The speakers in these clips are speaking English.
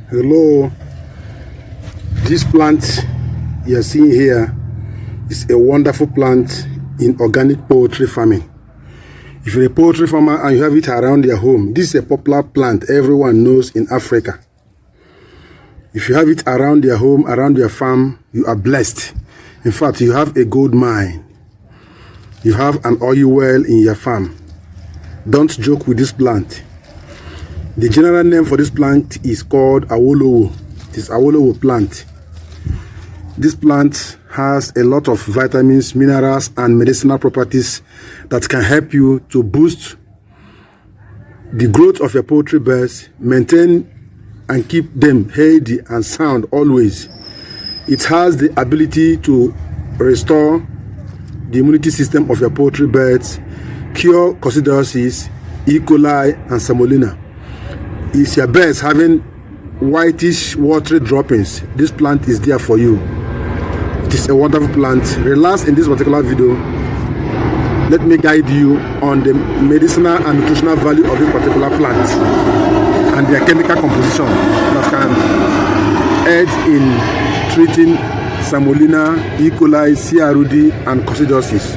Hello, this plant you're seeing here is a wonderful plant in organic poultry farming. If you're a poultry farmer and you have it around your home, this is a popular plant everyone knows in Africa. If you have it around your home, around your farm, you are blessed. In fact, you have a gold mine. You have an oil well in your farm. Don't joke with this plant. The general name for this plant is called Awolowo. It is Awolowo plant. This plant has a lot of vitamins, minerals, and medicinal properties that can help you to boost the growth of your poultry birds, maintain and keep them healthy and sound always. It has the ability to restore the immunity system of your poultry birds, cure coccidiosis, E. coli, and Chromolaena. If your birds having whitish watery droppings, this plant is there for you. It is a wonderful plant. Relax in this particular video. Let me guide you on the medicinal and nutritional value of this particular plant and their chemical composition that can aid in treating Chromolaena, E. coli, CRD, and coccidiosis.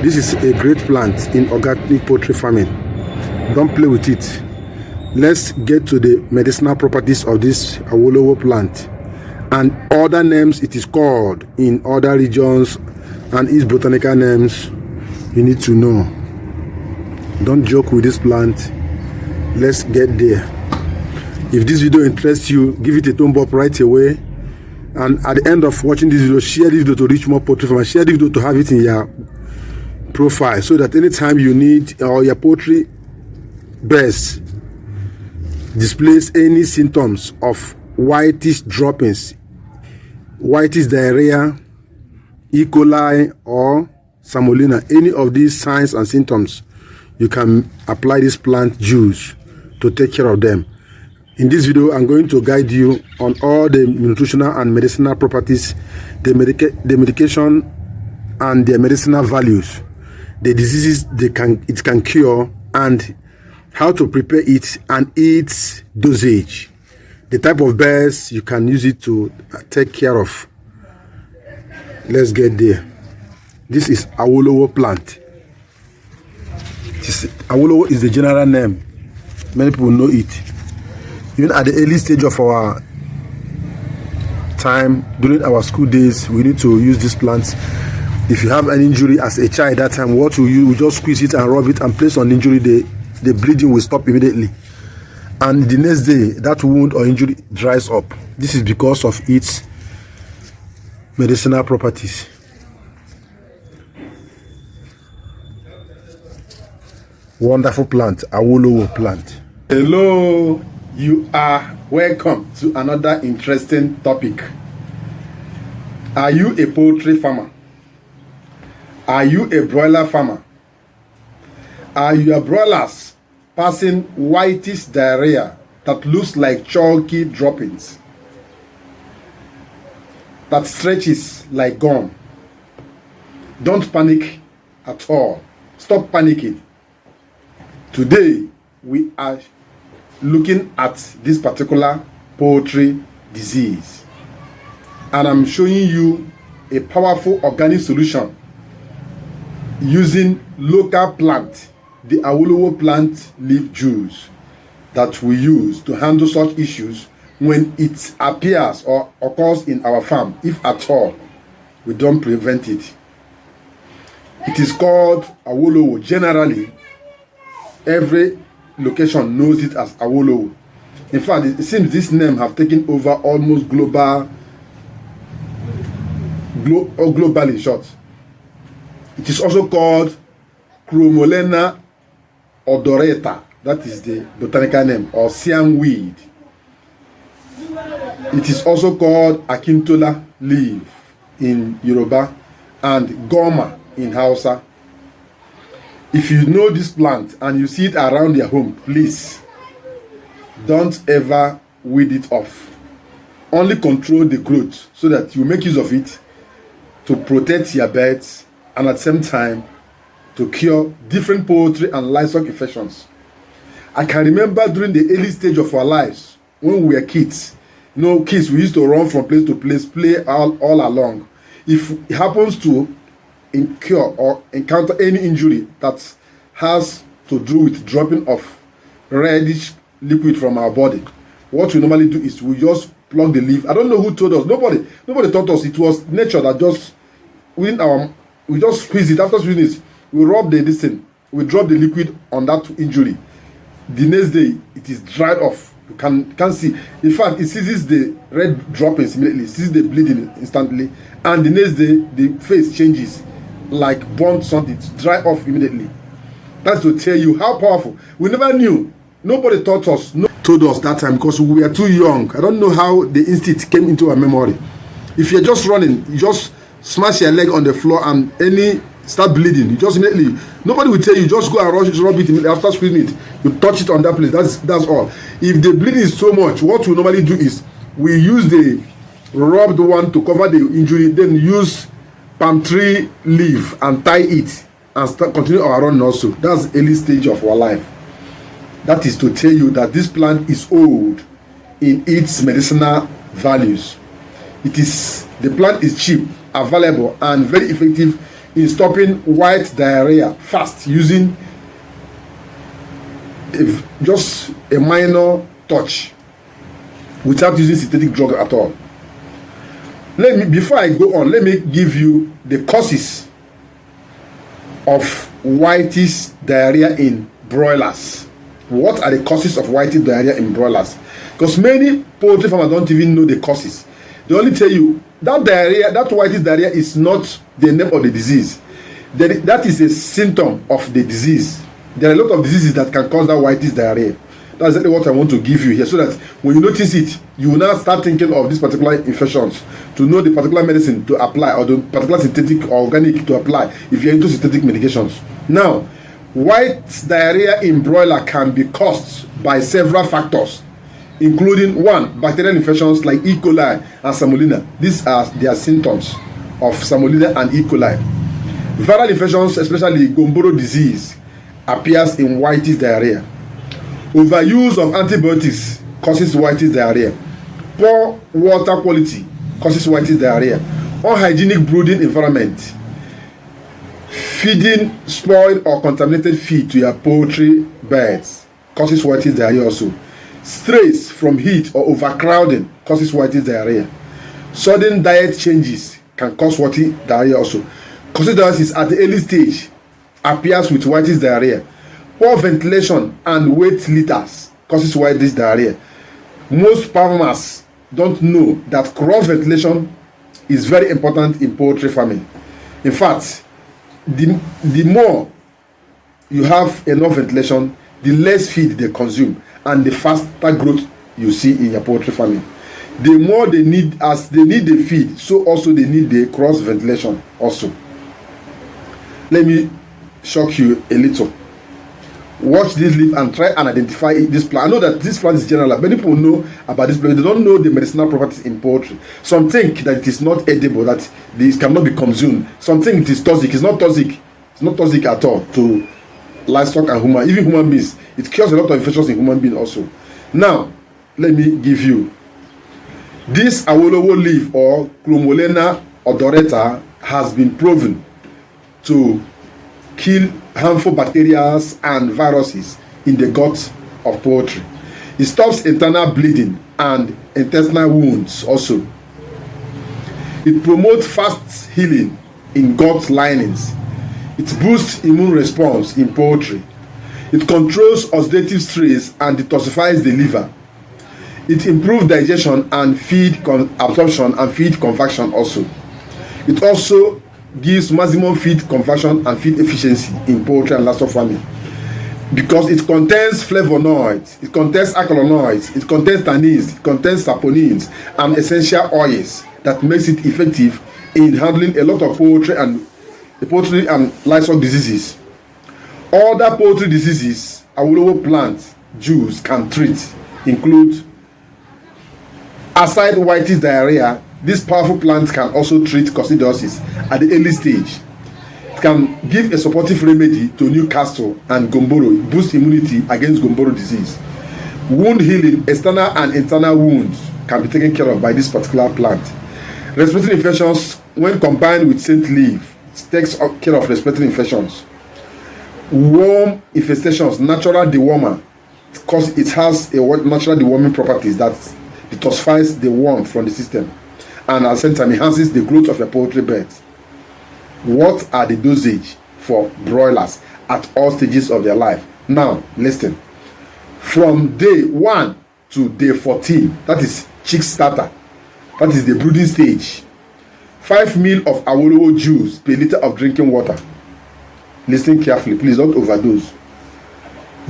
This is a great plant in organic poultry farming. Don't play with it. Let's get to the medicinal properties of this Awolowo plant and other names it is called in other regions and its botanical names you need to know. Don't joke with this plant. Let's get there. If this video interests you, give it a thumb up right away. And at the end of watching this video, share this video to reach more poultry farmers. Share this video to have it in your profile so that anytime you need or your poultry birds displays any symptoms of whitish droppings, whitish diarrhea, E. coli, or Chromolaena, any of these signs and symptoms, you can apply this plant juice to take care of them. In this video, I'm going to guide you on all the nutritional and medicinal properties, the medication and their medicinal values, the diseases it can cure, and how to prepare it and its dosage, the type of birds you can use it to take care of. Let's get there. This is Awolowo plant. Awolowo is the general name. Many people know it. Even at the early stage of our time, during our school days, we need to use these plants. If you have an injury as a child that time, what will you just squeeze it and rub it and place on the injury, the bleeding will stop immediately. And the next day, that wound or injury dries up. This is because of its medicinal properties. Wonderful plant, Awolowo plant. Hello, you are welcome to another interesting topic. Are you a poultry farmer? Are you a broiler farmer? Are your broilers passing whitish diarrhea that looks like chalky droppings, that stretches like gum? Don't panic at all. Stop panicking. Today, we are looking at this particular poultry disease, and I'm showing you a powerful organic solution using local plant, the Awolowo plant leaf juice, that we use to handle such issues when it appears or occurs in our farm. If at all, we don't prevent it. It is called Awolowo. Generally, every location knows it as Awolowo. In fact, it seems this name have taken over almost global in short. It is also called Chromolaenaodorata. That is the botanical name, or Siam weed. It is also called Akintola leaf in Yoruba and Goma in Hausa. If you know this plant and you see it around your home, please don't ever weed it off. Only control the growth so that you make use of it to protect your birds and at the same time to cure different poultry and livestock infections. I can remember during the early stage of our lives when we were kids. Kids, we used to run from place to place, play all along. If it happens to incur or encounter any injury that has to do with dropping of reddish liquid from our body, what we normally do is we just plug the leaf. I don't know who told us. Nobody taught us. It was nature that just we just squeeze it. After squeezing it, we rub this thing. We drop the liquid on that injury. The next day, it is dried off. You can see. In fact, it seizes the red droppings immediately, seizes the bleeding instantly, and the next day the face changes like burnt something. It's dry off immediately. That's to tell you how powerful. We never knew. Nobody taught us. Told us that time because we were too young. I don't know how the instinct came into our memory. If you're just running, you just smash your leg on the floor and start bleeding. You just immediately, nobody will tell you, just go and rub it immediately after squeezing it. You touch it on that place. That's all. If the bleeding is so much, what we normally do is we use the rubbed one to cover the injury, then use palm tree leaf and tie it and continue our run also. That's early stage of our life. That is to tell you that this plant is old in its medicinal values. The plant is cheap, available, and very effective in stopping white diarrhea fast using just a minor touch without using synthetic drug at all. Before I go on, let me give you the causes of whitish diarrhea in broilers. What are the causes of whitish diarrhea in broilers? Because many poultry farmers don't even know the causes. They only tell you that diarrhea, that whitish diarrhea is not the name of the disease. That is a symptom of the disease. There are a lot of diseases that can cause that whitish diarrhea. That's exactly what I want to give you here, so that when you notice it, you will now start thinking of these particular infections to know the particular medicine to apply or the particular synthetic or organic to apply if you're into synthetic medications. Now, white diarrhea in broiler can be caused by several factors, including 1, bacterial infections like E. coli and Salmonella. These are their symptoms of Salmonella and E. coli. Viral infections, especially Gumboro disease, appears in whitish diarrhea. Overuse of antibiotics causes whitish diarrhea. Poor water quality causes whitish diarrhea. Unhygienic brooding environment. Feeding spoiled or contaminated feed to your poultry beds causes whitish diarrhea also. Stress from heat or overcrowding causes whitish diarrhea. Sudden diet changes can cause whitish diarrhea also. Coccidiosis at the early stage appears with whitish diarrhea. Poor ventilation and wet litters causes whitish diarrhea. Most farmers don't know that cross ventilation is very important in poultry farming. In fact, the more you have enough ventilation, the less feed they consume and the faster growth you see in your poultry farming. The more they need, as they need the feed, so also they need the cross ventilation also. Let me shock you a little. Watch this leaf and try and identify this plant. I know that this plant is general. Many people know about this plant. They don't know the medicinal properties in poultry. Some think that it is not edible, that this cannot be consumed. Some think it is toxic. It's not toxic. It's not toxic at all to livestock and human, even human beings. It cures a lot of infections in human beings also. Now, let me give you this Awolowo leaf or Chromolaenaodorata has been proven to kill harmful bacteria and viruses in the gut of poultry. It stops internal bleeding and intestinal wounds also. It promotes fast healing in gut linings. It boosts immune response in poultry. It controls oxidative stress and detoxifies the liver. It improves digestion and feed absorption and feed conversion also. It also gives maximum feed conversion and feed efficiency in poultry and livestock farming because it contains flavonoids, it contains alkaloids, it contains tannins, it contains saponins and essential oils that makes it effective in handling a lot of poultry and livestock diseases. Other poultry diseases Awolowo plant juice can treat include, aside whitish diarrhea, this powerful plant can also treat coccidiosis at the early stage. It can give a supportive remedy to Newcastle and Gumboro, boost immunity against Gumboro disease. Wound healing, external and internal wounds can be taken care of by this particular plant. Respiratory infections, when combined with scent leaf, takes care of respiratory infections. Worm infestations, natural dewormer, because it has a natural deworming properties that detoxifies the worm from the system and at the same time enhances the growth of your poultry beds. What are the dosage for broilers at all stages of their life? Now, listen. From day 1 to day 14, that is chick starter, that is the brooding stage, 5 ml of Awolowo juice per liter of drinking water. Listen carefully, please don't overdose.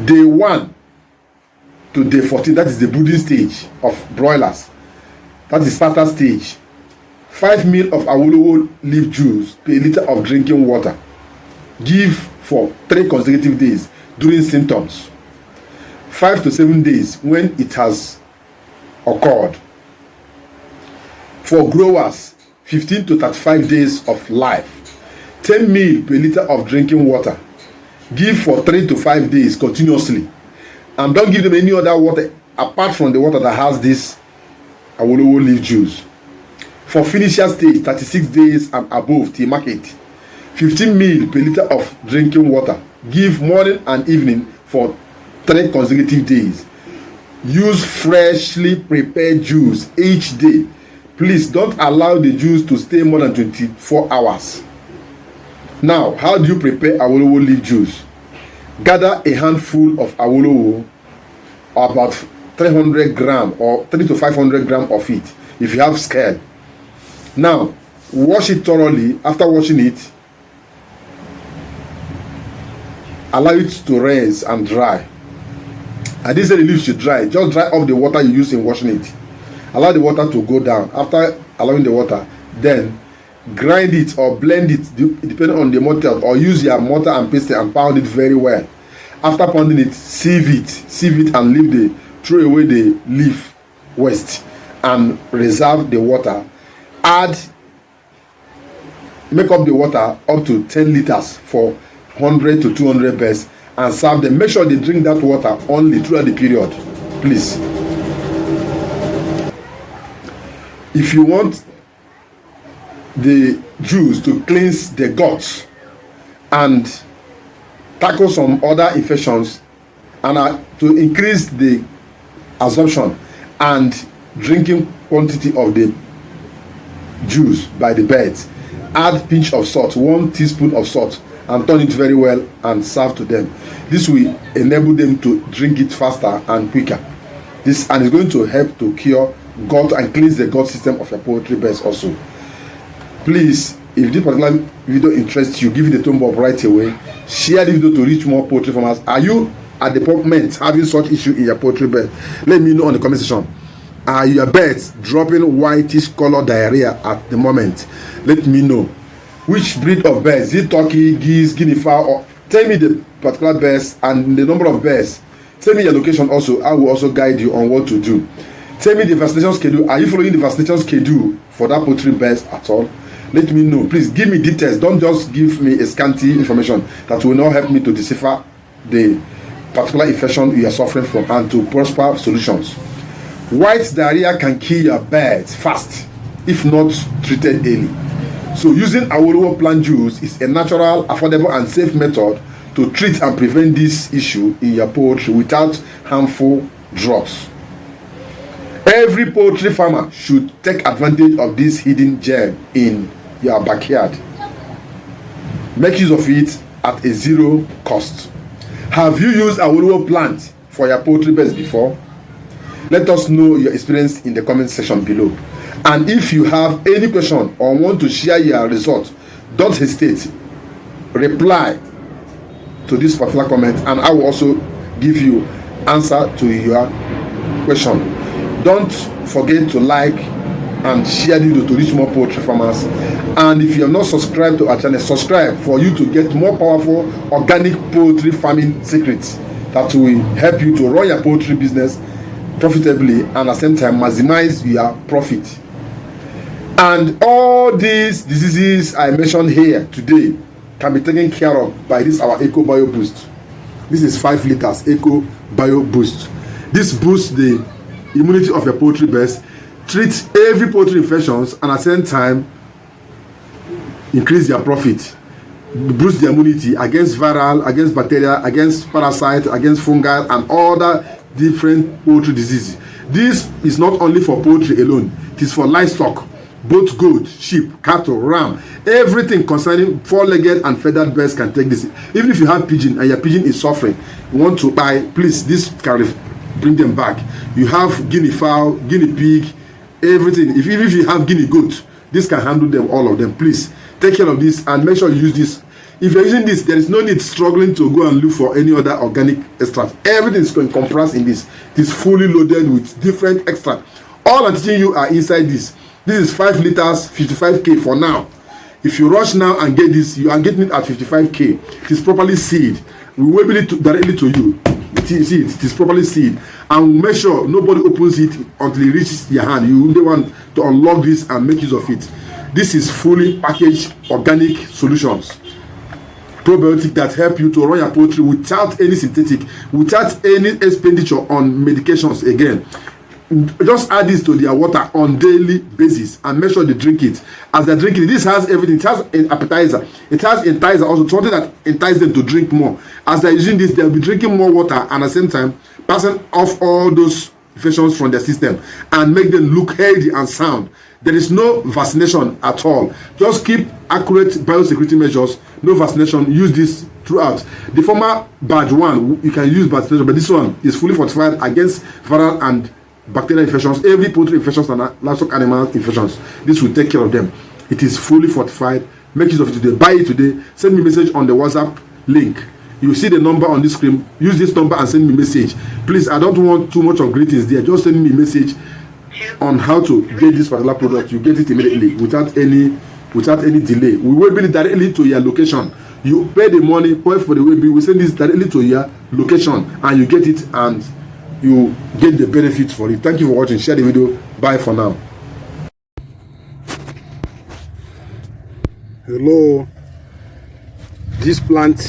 Day 1 to day 14, that is the brooding stage of broilers, that is starter stage, 5 ml of Awolowo leaf juice per liter of drinking water. Give for 3 consecutive days during symptoms. 5 to 7 days when it has occurred. For growers, 15 to 35 days of life. 10 ml per liter of drinking water. Give for 3 to 5 days continuously. And don't give them any other water apart from the water that has this Awolowo leaf juice. For finisher stage, 36 days and above till market, 15 ml per liter of drinking water. Give morning and evening for 3 consecutive days. Use freshly prepared juice each day. Please don't allow the juice to stay more than 24 hours. Now, how do you prepare Awolowo leaf juice? Gather a handful of Awolowo, about 300 gram or 3 to 500 gram of it if you have scale. Now, wash it thoroughly. After washing it, allow it to rinse and dry. I didn't say the leaf should dry. Just dry off the water you use in washing it. Allow the water to go down. After allowing the water, then grind it or blend it depending on the mortar, or use your mortar and pestle and pound it very well. After pounding it, sieve it and throw away the leaf waste and reserve the water. Make up the water up to 10 liters for 100 to 200 birds and serve them. Make sure they drink that water only throughout the period, please. If you want the juice to cleanse the guts and tackle some other infections and to increase the absorption and drinking quantity of the juice by the birds, add pinch of salt, 1 teaspoon of salt, and turn it very well and serve to them. This will enable them to drink it faster and quicker. This and is going to help to cure gut and cleanse the gut system of your poultry birds also. Please, if this particular video interests you, give it a thumb up right away. Share the video to reach more poultry farmers. Are you at the moment having such issue in your poultry bird? Let me know on the comment section. Are your birds dropping whitish color diarrhea at the moment? Let me know. Which breed of birds? Is it turkey, geese, guinea fowl? Or tell me the particular birds and the number of birds. Tell me your location also. I will also guide you on what to do. Tell me the vaccination schedule. Are you following the vaccination schedule for that poultry birds at all? Let me know. Please give me details. Don't just give me a scanty information that will not help me to decipher the particular infection you are suffering from and to prosper solutions. White diarrhea can kill your birds fast if not treated early. So using Awolowo plant juice is a natural, affordable and safe method to treat and prevent this issue in your poultry without harmful drugs. Every poultry farmer should take advantage of this hidden gem in your backyard. Make use of it at a zero cost. Have you used Awolowo plant for your poultry birds before? Let us know your experience in the comment section below. And if you have any question or want to share your results, don't hesitate. Reply to this particular comment and I will also give you answer to your question. Don't forget to like and share the video to reach more poultry farmers. And if you have not subscribed to our channel, subscribe for you to get more powerful organic poultry farming secrets that will help you to run your poultry business profitably and at the same time maximize your profit. And all these diseases I mentioned here today can be taken care of by this our Eco Bio Boost. This is 5 liters Eco Bio Boost. This boosts the immunity of your poultry birds, treats every poultry infections, and at the same time increase their profit, boost their immunity against viral, against bacteria, against parasites, against fungi, and other different poultry diseases. This is not only for poultry alone, it is for livestock, both goat, sheep, cattle, ram, everything concerning four-legged and feathered birds can take this. Even if you have pigeon and your pigeon is suffering, you want to buy, please, this can bring them back. You have guinea fowl, guinea pig, everything. Even if you have guinea goat, this can handle them, all of them. Please take care of this and make sure you use this. If you're using this, there is no need struggling to go and look for any other organic extract. Everything is compressed in this. It is fully loaded with different extracts. All I'm teaching you are inside this. This is 5 liters, 55k for now. If you rush now and get this, you are getting it at 55k. It is properly sealed. We will be directly to you. It is properly sealed, and make sure nobody opens it until it reaches your hand. You only want to unlock this and make use of it. This is fully packaged organic solutions, probiotic that help you to run your poultry without any synthetic, without any expenditure on medications. Again, just add this to their water on daily basis and make sure they drink it. As they drink it, this has everything. It has an appetizer, it has enticer, also something that entices them to drink more. As they're using this, they'll be drinking more water and at the same time passing off all those infections from their system and make them look healthy and sound. There is no vaccination at all. Just keep accurate biosecurity measures. No vaccination. Use this throughout. The former badge 1, you can use vaccination, but this one is fully fortified against viral and bacterial infections, every poultry infections and livestock animal infections. This will take care of them. It is fully fortified. Make use of it today. Buy it today. Send me a message on the WhatsApp link. You see the number on this screen. Use this number and send me a message. Please, I don't want too much of greetings there. Just send me a message on how to get this particular product. You get it immediately without any delay. We will bill it directly to your location. You pay the money, pay for the way bill. We send this directly to your location and you get it and you get the benefits for it. Thank you for watching. Share the video. Bye for now. Hello. This plant